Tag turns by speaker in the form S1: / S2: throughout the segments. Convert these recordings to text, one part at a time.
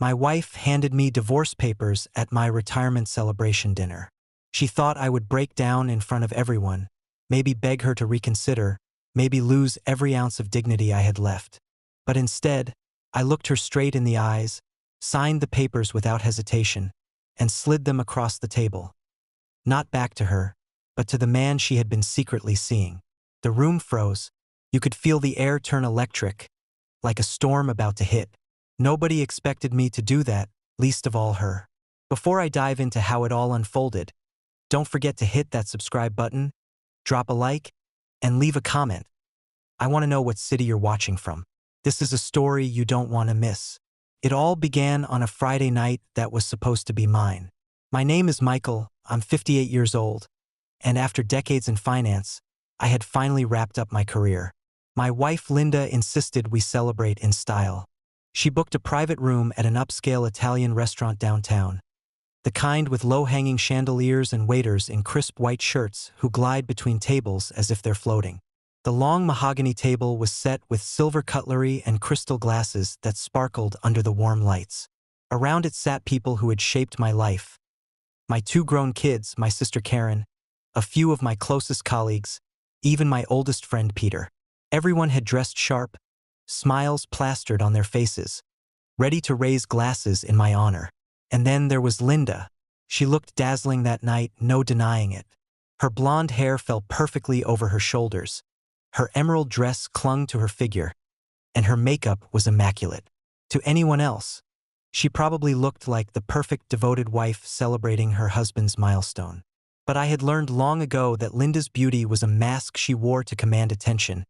S1: My wife handed me divorce papers at my retirement celebration dinner. She thought I would break down in front of everyone, maybe beg her to reconsider, maybe lose every ounce of dignity I had left. But instead, I looked her straight in the eyes, signed the papers without hesitation, and slid them across the table. Not back to her, but to the man she had been secretly seeing. The room froze. You could feel the air turn electric, like a storm about to hit. Nobody expected me to do that, least of all her. Before I dive into how it all unfolded, don't forget to hit that subscribe button, drop a like, and leave a comment. I want to know what city you're watching from. This is a story you don't want to miss. It all began on a Friday night that was supposed to be mine. My name is Michael, I'm 58 years old, and after decades in finance, I had finally wrapped up my career. My wife Linda insisted we celebrate in style. She booked a private room at an upscale Italian restaurant downtown, the kind with low-hanging chandeliers and waiters in crisp white shirts who glide between tables as if they're floating. The long mahogany table was set with silver cutlery and crystal glasses that sparkled under the warm lights. Around it sat people who had shaped my life. My two grown kids, my sister Karen, a few of my closest colleagues, even my oldest friend Peter. Everyone had dressed sharp, smiles plastered on their faces, ready to raise glasses in my honor. And then there was Linda. She looked dazzling that night, no denying it. Her blonde hair fell perfectly over her shoulders. Her emerald dress clung to her figure, and her makeup was immaculate. To anyone else, she probably looked like the perfect devoted wife celebrating her husband's milestone. But I had learned long ago that Linda's beauty was a mask she wore to command attention,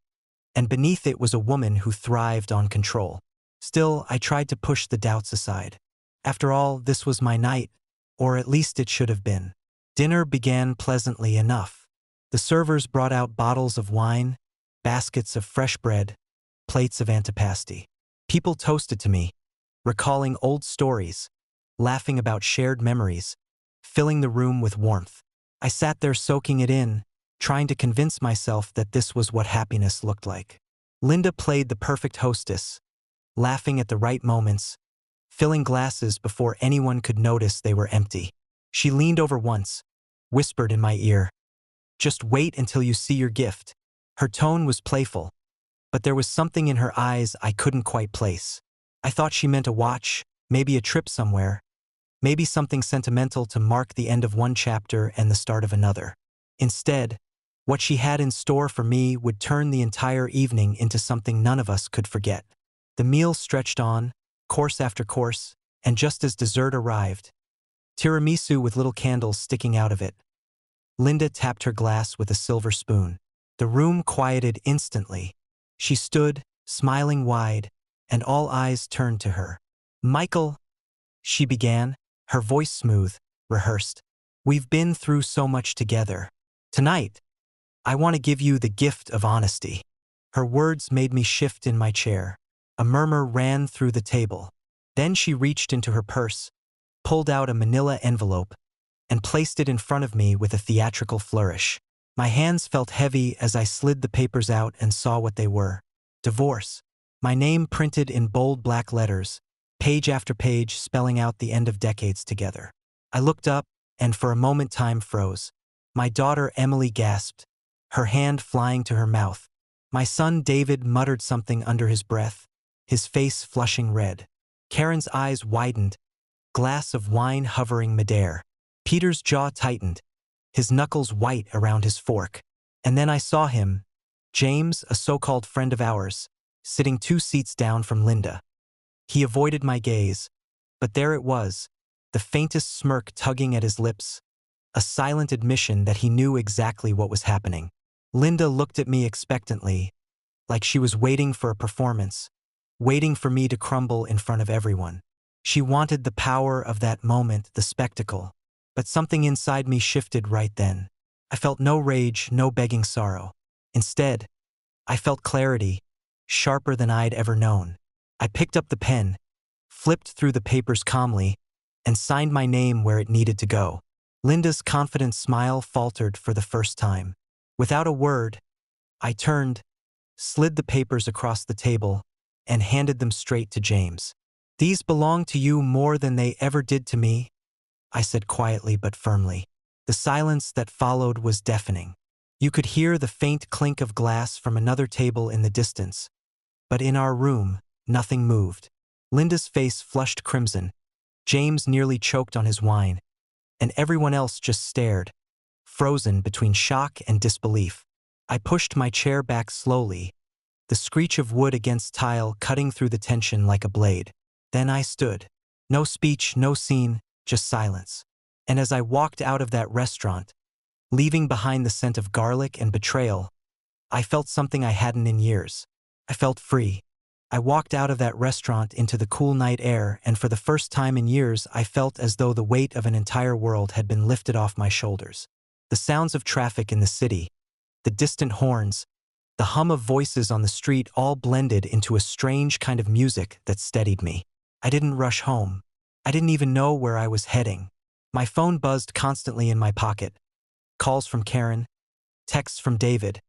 S1: and beneath it was a woman who thrived on control. Still, I tried to push the doubts aside. After all, this was my night, or at least it should have been. Dinner began pleasantly enough. The servers brought out bottles of wine, baskets of fresh bread, plates of antipasti. People toasted to me, recalling old stories, laughing about shared memories, filling the room with warmth. I sat there soaking it in, trying to convince myself that this was what happiness looked like. Linda played the perfect hostess, laughing at the right moments, filling glasses before anyone could notice they were empty. She leaned over once, whispered in my ear, "Just wait until you see your gift." Her tone was playful, but there was something in her eyes I couldn't quite place. I thought she meant a watch, maybe a trip somewhere, maybe something sentimental to mark the end of one chapter and the start of another. Instead, what she had in store for me would turn the entire evening into something none of us could forget. The meal stretched on, course after course, and just as dessert arrived, tiramisu with little candles sticking out of it, Linda tapped her glass with a silver spoon. The room quieted instantly. She stood, smiling wide, and all eyes turned to her. "Michael," she began, her voice smooth, rehearsed. "We've been through so much together. Tonight, I want to give you the gift of honesty." Her words made me shift in my chair. A murmur ran through the table. Then she reached into her purse, pulled out a manila envelope, and placed it in front of me with a theatrical flourish. My hands felt heavy as I slid the papers out and saw what they were. Divorce. My name printed in bold black letters, page after page spelling out the end of decades together. I looked up, and for a moment time froze. My daughter Emily gasped, her hand flying to her mouth. My son David muttered something under his breath, his face flushing red. Karen's eyes widened, glass of wine hovering midair. Peter's jaw tightened, his knuckles white around his fork. And then I saw him, James, a so-called friend of ours, sitting 2 seats down from Linda. He avoided my gaze, but there it was, the faintest smirk tugging at his lips, a silent admission that he knew exactly what was happening. Linda looked at me expectantly, like she was waiting for a performance, waiting for me to crumble in front of everyone. She wanted the power of that moment, the spectacle. But something inside me shifted right then. I felt no rage, no begging sorrow. Instead, I felt clarity, sharper than I'd ever known. I picked up the pen, flipped through the papers calmly, and signed my name where it needed to go. Linda's confident smile faltered for the first time. Without a word, I turned, slid the papers across the table, and handed them straight to James. These belong to you more than they ever did to me, I said quietly but firmly. The silence that followed was deafening. You could hear the faint clink of glass from another table in the distance. But in our room, nothing moved. Linda's face flushed crimson. James nearly choked on his wine. And everyone else just stared, frozen between shock and disbelief. I pushed my chair back slowly, the screech of wood against tile cutting through the tension like a blade. Then I stood. No speech, no scene, just silence. And as I walked out of that restaurant, leaving behind the scent of garlic and betrayal, I felt something I hadn't in years. I felt free. I walked out of that restaurant into the cool night air, and for the first time in years I felt as though the weight of an entire world had been lifted off my shoulders. The sounds of traffic in the city, the distant horns, the hum of voices on the street all blended into a strange kind of music that steadied me. I didn't rush home. I didn't even know where I was heading. My phone buzzed constantly in my pocket. Calls from Karen, texts from David,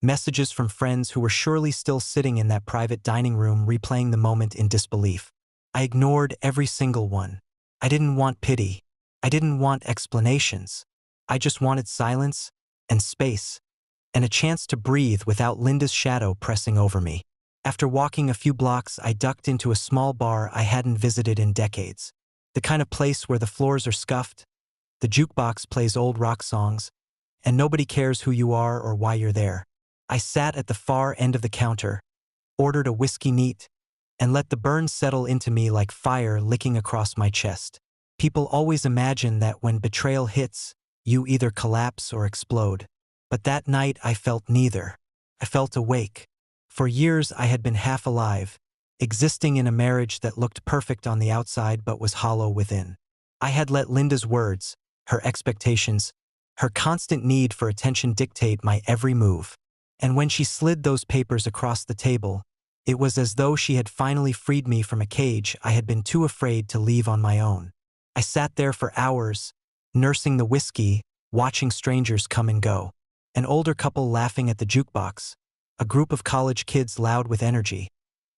S1: messages from friends who were surely still sitting in that private dining room replaying the moment in disbelief. I ignored every single one. I didn't want pity. I didn't want explanations. I just wanted silence and space and a chance to breathe without Linda's shadow pressing over me. After walking a few blocks, I ducked into a small bar I hadn't visited in decades. The kind of place where the floors are scuffed, the jukebox plays old rock songs, and nobody cares who you are or why you're there. I sat at the far end of the counter, ordered a whiskey neat, and let the burn settle into me like fire licking across my chest. People always imagine that when betrayal hits, you either collapse or explode. But that night I felt neither. I felt awake. For years I had been half alive, existing in a marriage that looked perfect on the outside but was hollow within. I had let Linda's words, her expectations, her constant need for attention dictate my every move. And when she slid those papers across the table, it was as though she had finally freed me from a cage I had been too afraid to leave on my own. I sat there for hours, nursing the whiskey, watching strangers come and go. An older couple laughing at the jukebox, a group of college kids loud with energy,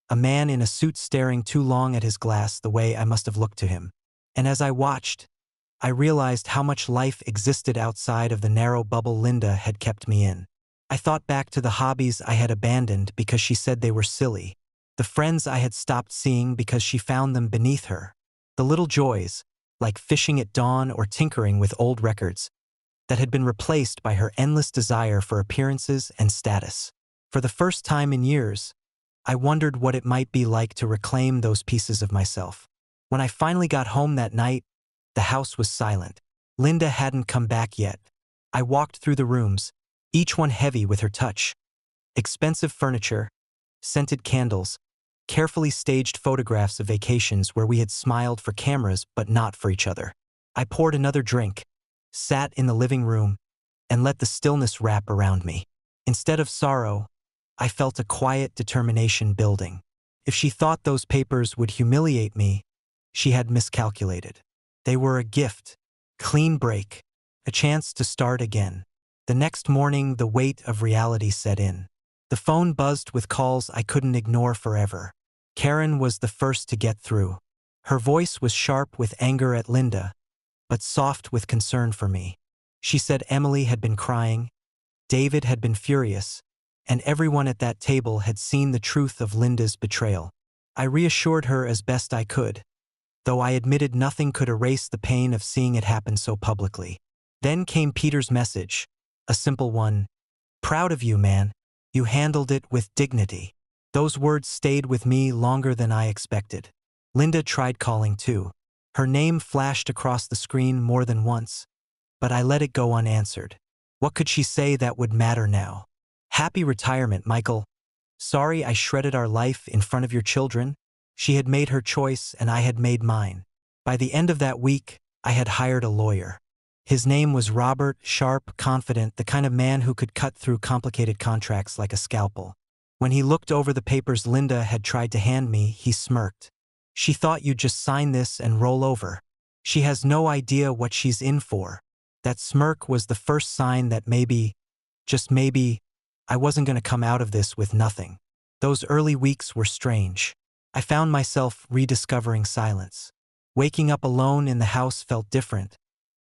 S1: a man in a suit staring too long at his glass the way I must have looked to him. And as I watched, I realized how much life existed outside of the narrow bubble Linda had kept me in. I thought back to the hobbies I had abandoned because she said they were silly, the friends I had stopped seeing because she found them beneath her, the little joys, like fishing at dawn or tinkering with old records, that had been replaced by her endless desire for appearances and status. For the first time in years, I wondered what it might be like to reclaim those pieces of myself. When I finally got home that night, the house was silent. Linda hadn't come back yet. I walked through the rooms, each one heavy with her touch. Expensive furniture, scented candles, carefully staged photographs of vacations where we had smiled for cameras but not for each other. I poured another drink, sat in the living room, and let the stillness wrap around me. Instead of sorrow, I felt a quiet determination building. If she thought those papers would humiliate me, she had miscalculated. They were a gift, clean break, a chance to start again. The next morning, the weight of reality set in. The phone buzzed with calls I couldn't ignore forever. Karen was the first to get through. Her voice was sharp with anger at Linda, but soft with concern for me. She said Emily had been crying, David had been furious, and everyone at that table had seen the truth of Linda's betrayal. I reassured her as best I could, though I admitted nothing could erase the pain of seeing it happen so publicly. Then came Peter's message, a simple one. Proud of you, man. You handled it with dignity. Those words stayed with me longer than I expected. Linda tried calling too. Her name flashed across the screen more than once, but I let it go unanswered. What could she say that would matter now? Happy retirement, Michael. Sorry I shredded our life in front of your children. She had made her choice and I had made mine. By the end of that week, I had hired a lawyer. His name was Robert, sharp, confident, the kind of man who could cut through complicated contracts like a scalpel. When he looked over the papers Linda had tried to hand me, he smirked. She thought you'd just sign this and roll over. She has no idea what she's in for. That smirk was the first sign that maybe, just maybe, I wasn't going to come out of this with nothing. Those early weeks were strange. I found myself rediscovering silence. Waking up alone in the house felt different,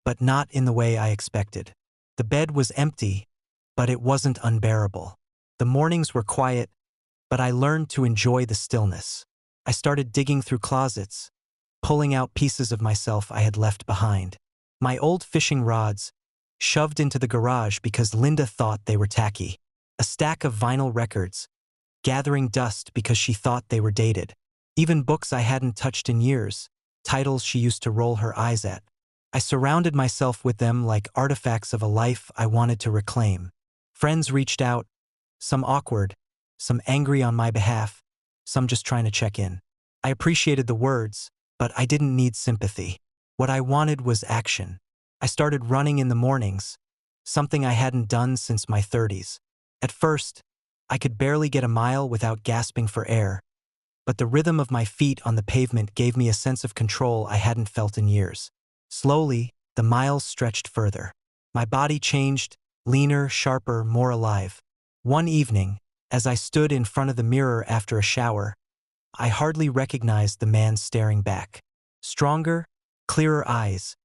S1: but not in the way I expected. The bed was empty, but it wasn't unbearable. The mornings were quiet, but I learned to enjoy the stillness. I started digging through closets, pulling out pieces of myself I had left behind. My old fishing rods, shoved into the garage because Linda thought they were tacky. A stack of vinyl records, gathering dust because she thought they were dated. Even books I hadn't touched in years, titles she used to roll her eyes at. I surrounded myself with them like artifacts of a life I wanted to reclaim. Friends reached out, some awkward, some angry on my behalf, some just trying to check in. I appreciated the words, but I didn't need sympathy. What I wanted was action. I started running in the mornings, something I hadn't done since my 30s. At first, I could barely get a mile without gasping for air, but the rhythm of my feet on the pavement gave me a sense of control I hadn't felt in years. Slowly, the miles stretched further. My body changed, leaner, sharper, more alive. One evening, as I stood in front of the mirror after a shower, I hardly recognized the man staring back. Stronger, clearer eyes,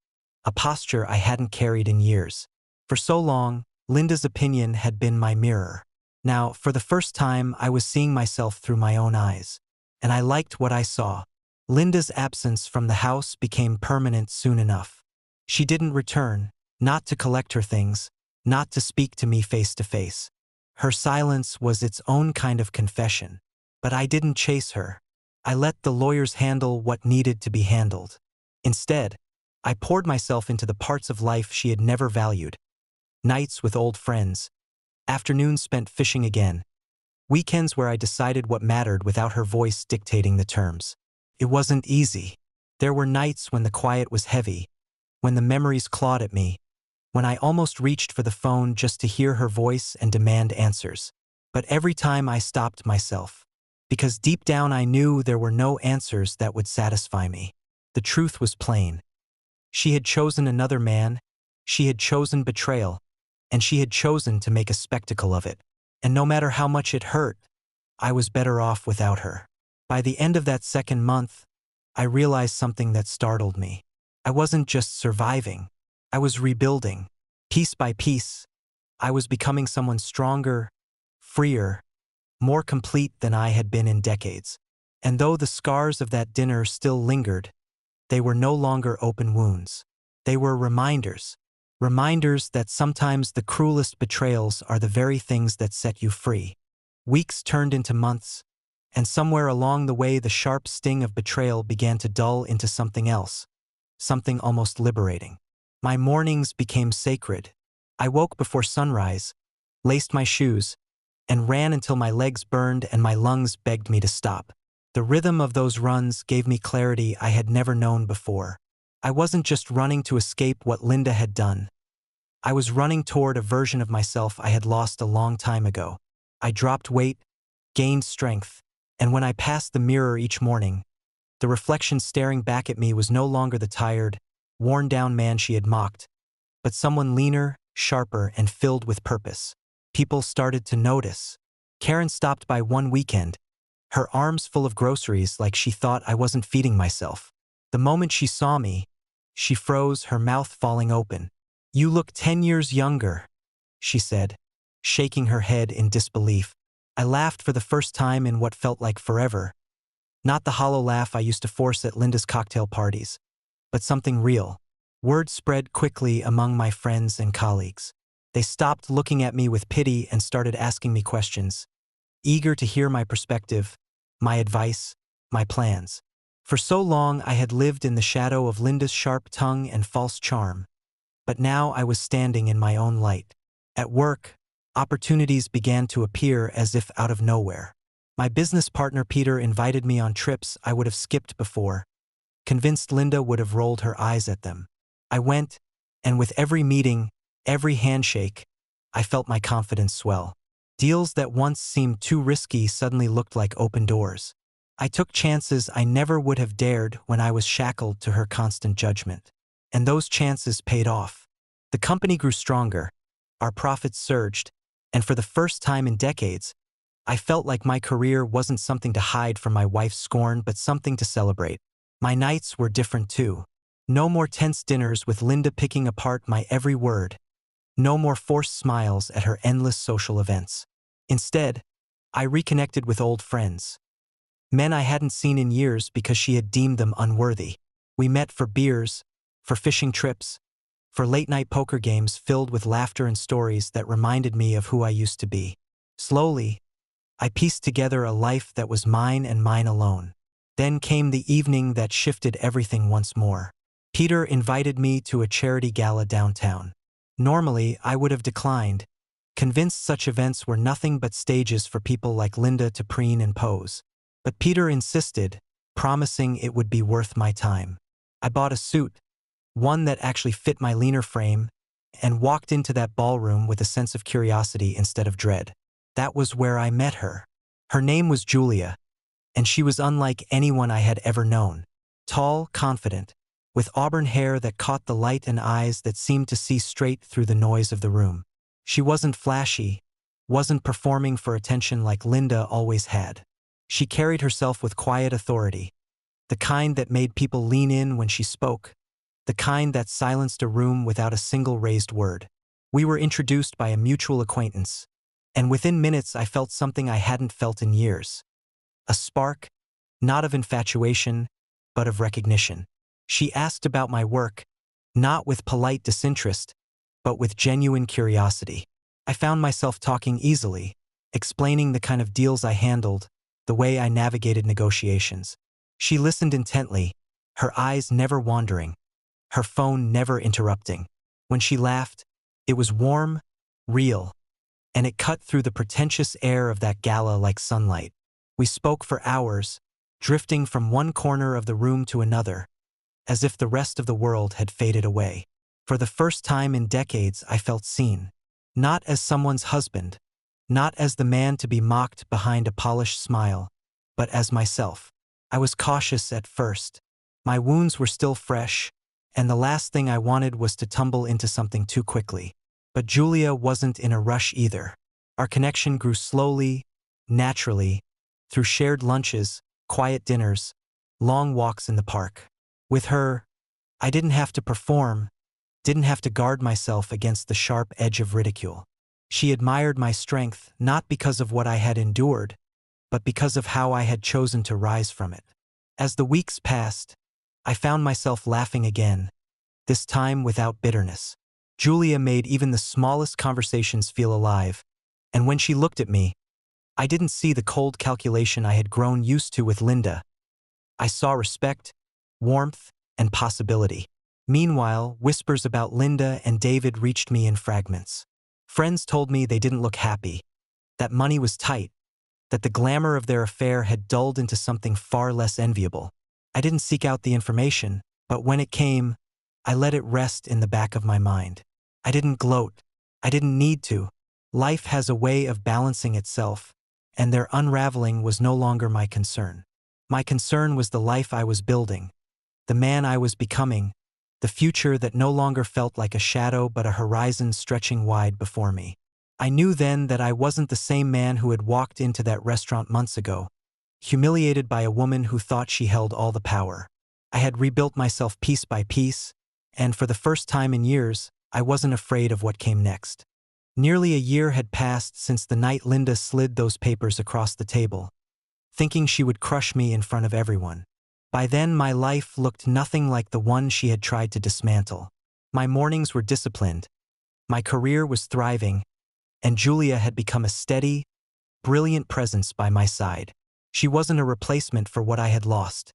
S1: a posture I hadn't carried in years. For so long, Linda's opinion had been my mirror. Now, for the first time, I was seeing myself through my own eyes. And I liked what I saw. Linda's absence from the house became permanent soon enough. She didn't return, not to collect her things, not to speak to me face to face. Her silence was its own kind of confession. But I didn't chase her. I let the lawyers handle what needed to be handled. Instead, I poured myself into the parts of life she had never valued. Nights with old friends, afternoons spent fishing again, weekends where I decided what mattered without her voice dictating the terms. It wasn't easy. There were nights when the quiet was heavy, when the memories clawed at me, when I almost reached for the phone just to hear her voice and demand answers. But every time I stopped myself, because deep down I knew there were no answers that would satisfy me. The truth was plain. She had chosen another man, she had chosen betrayal, and she had chosen to make a spectacle of it. And no matter how much it hurt, I was better off without her. By the end of that second month, I realized something that startled me. I wasn't just surviving, I was rebuilding. Piece by piece, I was becoming someone stronger, freer, more complete than I had been in decades. And though the scars of that dinner still lingered, they were no longer open wounds. They were reminders. Reminders that sometimes the cruelest betrayals are the very things that set you free. Weeks turned into months, and somewhere along the way the sharp sting of betrayal began to dull into something else, something almost liberating. My mornings became sacred. I woke before sunrise, laced my shoes, and ran until my legs burned and my lungs begged me to stop. The rhythm of those runs gave me clarity I had never known before. I wasn't just running to escape what Linda had done. I was running toward a version of myself I had lost a long time ago. I dropped weight, gained strength, and when I passed the mirror each morning, the reflection staring back at me was no longer the tired, worn-down man she had mocked, but someone leaner, sharper, and filled with purpose. People started to notice. Karen stopped by one weekend, her arms full of groceries like she thought I wasn't feeding myself. The moment she saw me, she froze, her mouth falling open. "You look 10 years younger," she said, shaking her head in disbelief. I laughed for the first time in what felt like forever. Not the hollow laugh I used to force at Linda's cocktail parties, but something real. Word spread quickly among my friends and colleagues. They stopped looking at me with pity and started asking me questions, eager to hear my perspective, my advice, my plans. For so long I had lived in the shadow of Linda's sharp tongue and false charm, but now I was standing in my own light. At work, opportunities began to appear as if out of nowhere. My business partner Peter invited me on trips I would have skipped before, convinced Linda would have rolled her eyes at them. I went, and with every meeting, every handshake, I felt my confidence swell. Deals that once seemed too risky suddenly looked like open doors. I took chances I never would have dared when I was shackled to her constant judgment. And those chances paid off. The company grew stronger, our profits surged, and for the first time in decades, I felt like my career wasn't something to hide from my wife's scorn but something to celebrate. My nights were different too. No more tense dinners with Linda picking apart my every word. No more forced smiles at her endless social events. Instead, I reconnected with old friends. Men I hadn't seen in years because she had deemed them unworthy. We met for beers, for fishing trips, for late-night poker games filled with laughter and stories that reminded me of who I used to be. Slowly, I pieced together a life that was mine and mine alone. Then came the evening that shifted everything once more. Peter invited me to a charity gala downtown. Normally, I would have declined, convinced such events were nothing but stages for people like Linda to preen and pose. But Peter insisted, promising it would be worth my time. I bought a suit, one that actually fit my leaner frame, and walked into that ballroom with a sense of curiosity instead of dread. That was where I met her. Her name was Julia, and she was unlike anyone I had ever known. Tall, confident, with auburn hair that caught the light and eyes that seemed to see straight through the noise of the room. She wasn't flashy, wasn't performing for attention like Linda always had. She carried herself with quiet authority, the kind that made people lean in when she spoke, the kind that silenced a room without a single raised word. We were introduced by a mutual acquaintance, and within minutes I felt something I hadn't felt in years. A spark, not of infatuation, but of recognition. She asked about my work, not with polite disinterest, but with genuine curiosity. I found myself talking easily, explaining the kind of deals I handled, the way I navigated negotiations. She listened intently, her eyes never wandering, her phone never interrupting. When she laughed, it was warm, real, and it cut through the pretentious air of that gala like sunlight. We spoke for hours, drifting from one corner of the room to another, as if the rest of the world had faded away. For the first time in decades, I felt seen. Not as someone's husband, not as the man to be mocked behind a polished smile, but as myself. I was cautious at first. My wounds were still fresh, and the last thing I wanted was to tumble into something too quickly. But Julia wasn't in a rush either. Our connection grew slowly, naturally, through shared lunches, quiet dinners, long walks in the park. With her, I didn't have to perform, didn't have to guard myself against the sharp edge of ridicule. She admired my strength not because of what I had endured, but because of how I had chosen to rise from it. As the weeks passed, I found myself laughing again, this time without bitterness. Julia made even the smallest conversations feel alive, and when she looked at me, I didn't see the cold calculation I had grown used to with Linda. I saw respect, warmth, and possibility. Meanwhile, whispers about Linda and David reached me in fragments. Friends told me they didn't look happy, that money was tight, that the glamour of their affair had dulled into something far less enviable. I didn't seek out the information, but when it came, I let it rest in the back of my mind. I didn't gloat. I didn't need to. Life has a way of balancing itself, and their unraveling was no longer my concern. My concern was the life I was building, the man I was becoming, the future that no longer felt like a shadow but a horizon stretching wide before me. I knew then that I wasn't the same man who had walked into that restaurant months ago, humiliated by a woman who thought she held all the power. I had rebuilt myself piece by piece, and for the first time in years, I wasn't afraid of what came next. Nearly a year had passed since the night Linda slid those papers across the table, thinking she would crush me in front of everyone. By then, my life looked nothing like the one she had tried to dismantle. My mornings were disciplined, my career was thriving, and Julia had become a steady, brilliant presence by my side. She wasn't a replacement for what I had lost.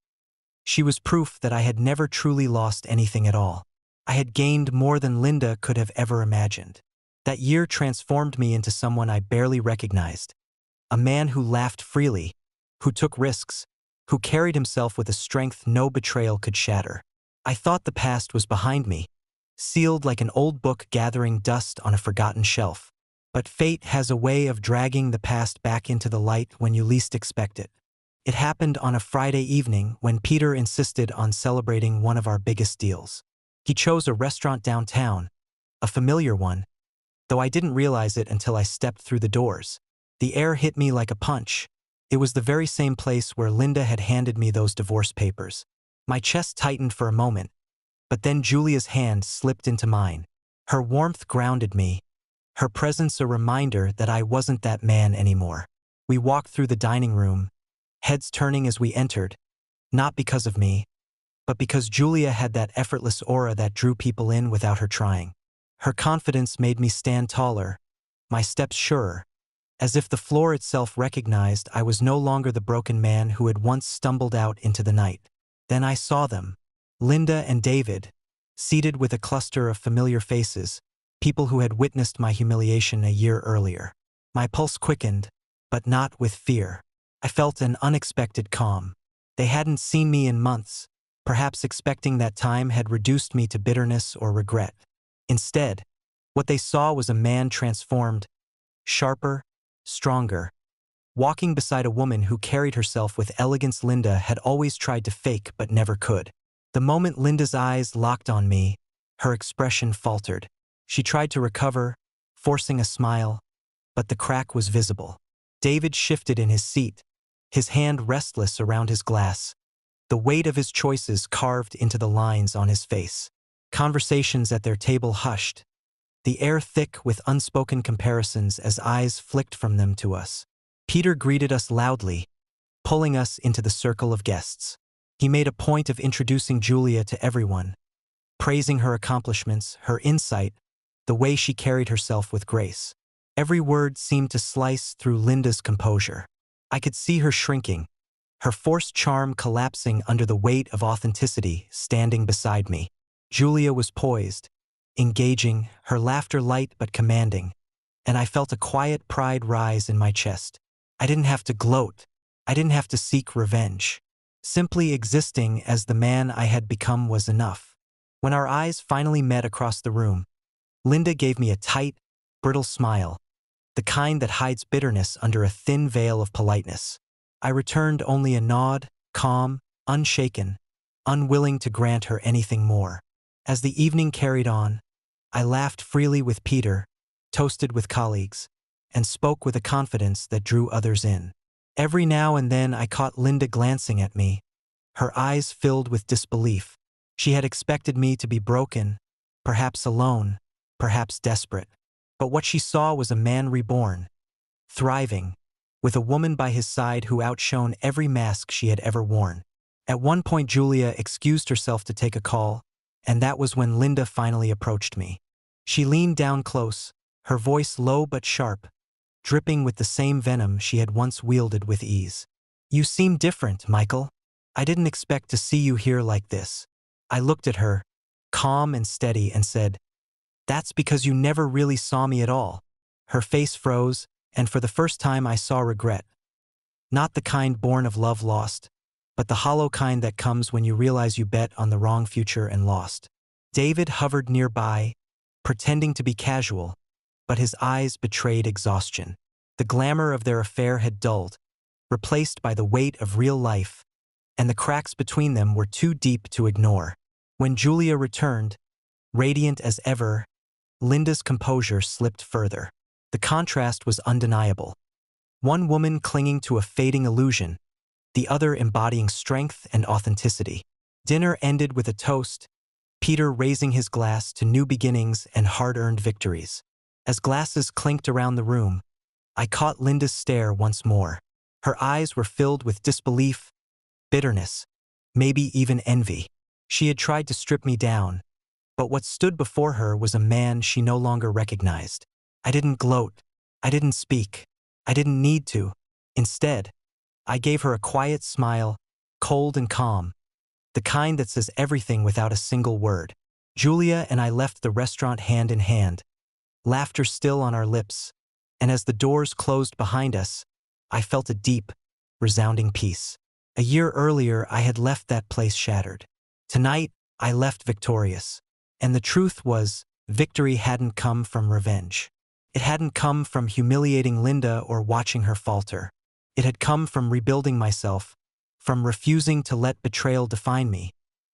S1: She was proof that I had never truly lost anything at all. I had gained more than Linda could have ever imagined. That year transformed me into someone I barely recognized. A man who laughed freely, who took risks, who carried himself with a strength no betrayal could shatter. I thought the past was behind me, sealed like an old book gathering dust on a forgotten shelf. But fate has a way of dragging the past back into the light when you least expect it. It happened on a Friday evening when Peter insisted on celebrating one of our biggest deals. He chose a restaurant downtown, a familiar one, though I didn't realize it until I stepped through the doors. The air hit me like a punch. It was the very same place where Linda had handed me those divorce papers. My chest tightened for a moment, but then Julia's hand slipped into mine. Her warmth grounded me, her presence a reminder that I wasn't that man anymore. We walked through the dining room, heads turning as we entered, not because of me, but because Julia had that effortless aura that drew people in without her trying. Her confidence made me stand taller, my steps surer, as if the floor itself recognized I was no longer the broken man who had once stumbled out into the night. Then I saw them, Linda and David, seated with a cluster of familiar faces, people who had witnessed my humiliation a year earlier. My pulse quickened, but not with fear. I felt an unexpected calm. They hadn't seen me in months, perhaps expecting that time had reduced me to bitterness or regret. Instead, what they saw was a man transformed, sharper, stronger, walking beside a woman who carried herself with elegance Linda had always tried to fake but never could. The moment Linda's eyes locked on me, her expression faltered. She tried to recover, forcing a smile, but the crack was visible. David shifted in his seat, his hand restless around his glass, the weight of his choices carved into the lines on his face. Conversations at their table hushed, the air thick with unspoken comparisons as eyes flicked from them to us. Peter greeted us loudly, pulling us into the circle of guests. He made a point of introducing Julia to everyone, praising her accomplishments, her insight, the way she carried herself with grace. Every word seemed to slice through Linda's composure. I could see her shrinking, her forced charm collapsing under the weight of authenticity standing beside me. Julia was poised, engaging, her laughter light but commanding, and I felt a quiet pride rise in my chest. I didn't have to gloat. I didn't have to seek revenge. Simply existing as the man I had become was enough. When our eyes finally met across the room, Linda gave me a tight, brittle smile, the kind that hides bitterness under a thin veil of politeness. I returned only a nod, calm, unshaken, unwilling to grant her anything more. As the evening carried on, I laughed freely with Peter, toasted with colleagues, and spoke with a confidence that drew others in. Every now and then I caught Linda glancing at me, her eyes filled with disbelief. She had expected me to be broken, perhaps alone, perhaps desperate. But what she saw was a man reborn, thriving, with a woman by his side who outshone every mask she had ever worn. At one point Julia excused herself to take a call, and that was when Linda finally approached me. She leaned down close, her voice low but sharp, dripping with the same venom she had once wielded with ease. "You seem different, Michael. I didn't expect to see you here like this." I looked at her, calm and steady, and said, "That's because you never really saw me at all." Her face froze, and for the first time I saw regret. Not the kind born of love lost, but the hollow kind that comes when you realize you bet on the wrong future and lost. David hovered nearby, pretending to be casual, but his eyes betrayed exhaustion. The glamour of their affair had dulled, replaced by the weight of real life, and the cracks between them were too deep to ignore. When Julia returned, radiant as ever, Linda's composure slipped further. The contrast was undeniable. One woman clinging to a fading illusion, the other embodying strength and authenticity. Dinner ended with a toast, Peter raising his glass to new beginnings and hard-earned victories. As glasses clinked around the room, I caught Linda's stare once more. Her eyes were filled with disbelief, bitterness, maybe even envy. She had tried to strip me down, but what stood before her was a man she no longer recognized. I didn't gloat. I didn't speak. I didn't need to. Instead, I gave her a quiet smile, cold and calm, the kind that says everything without a single word. Julia and I left the restaurant hand in hand, laughter still on our lips, and as the doors closed behind us, I felt a deep, resounding peace. A year earlier, I had left that place shattered. Tonight, I left victorious. And the truth was, victory hadn't come from revenge. It hadn't come from humiliating Linda or watching her falter. It had come from rebuilding myself, from refusing to let betrayal define me,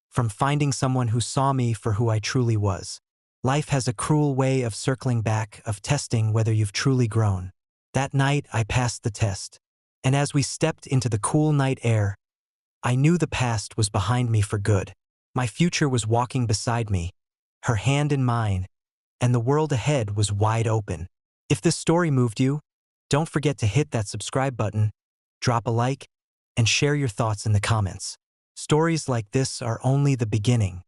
S1: from finding someone who saw me for who I truly was. Life has a cruel way of circling back, of testing whether you've truly grown. That night, I passed the test. And as we stepped into the cool night air, I knew the past was behind me for good. My future was walking beside me, her hand in mine, and the world ahead was wide open. If this story moved you, don't forget to hit that subscribe button, drop a like, and share your thoughts in the comments. Stories like this are only the beginning.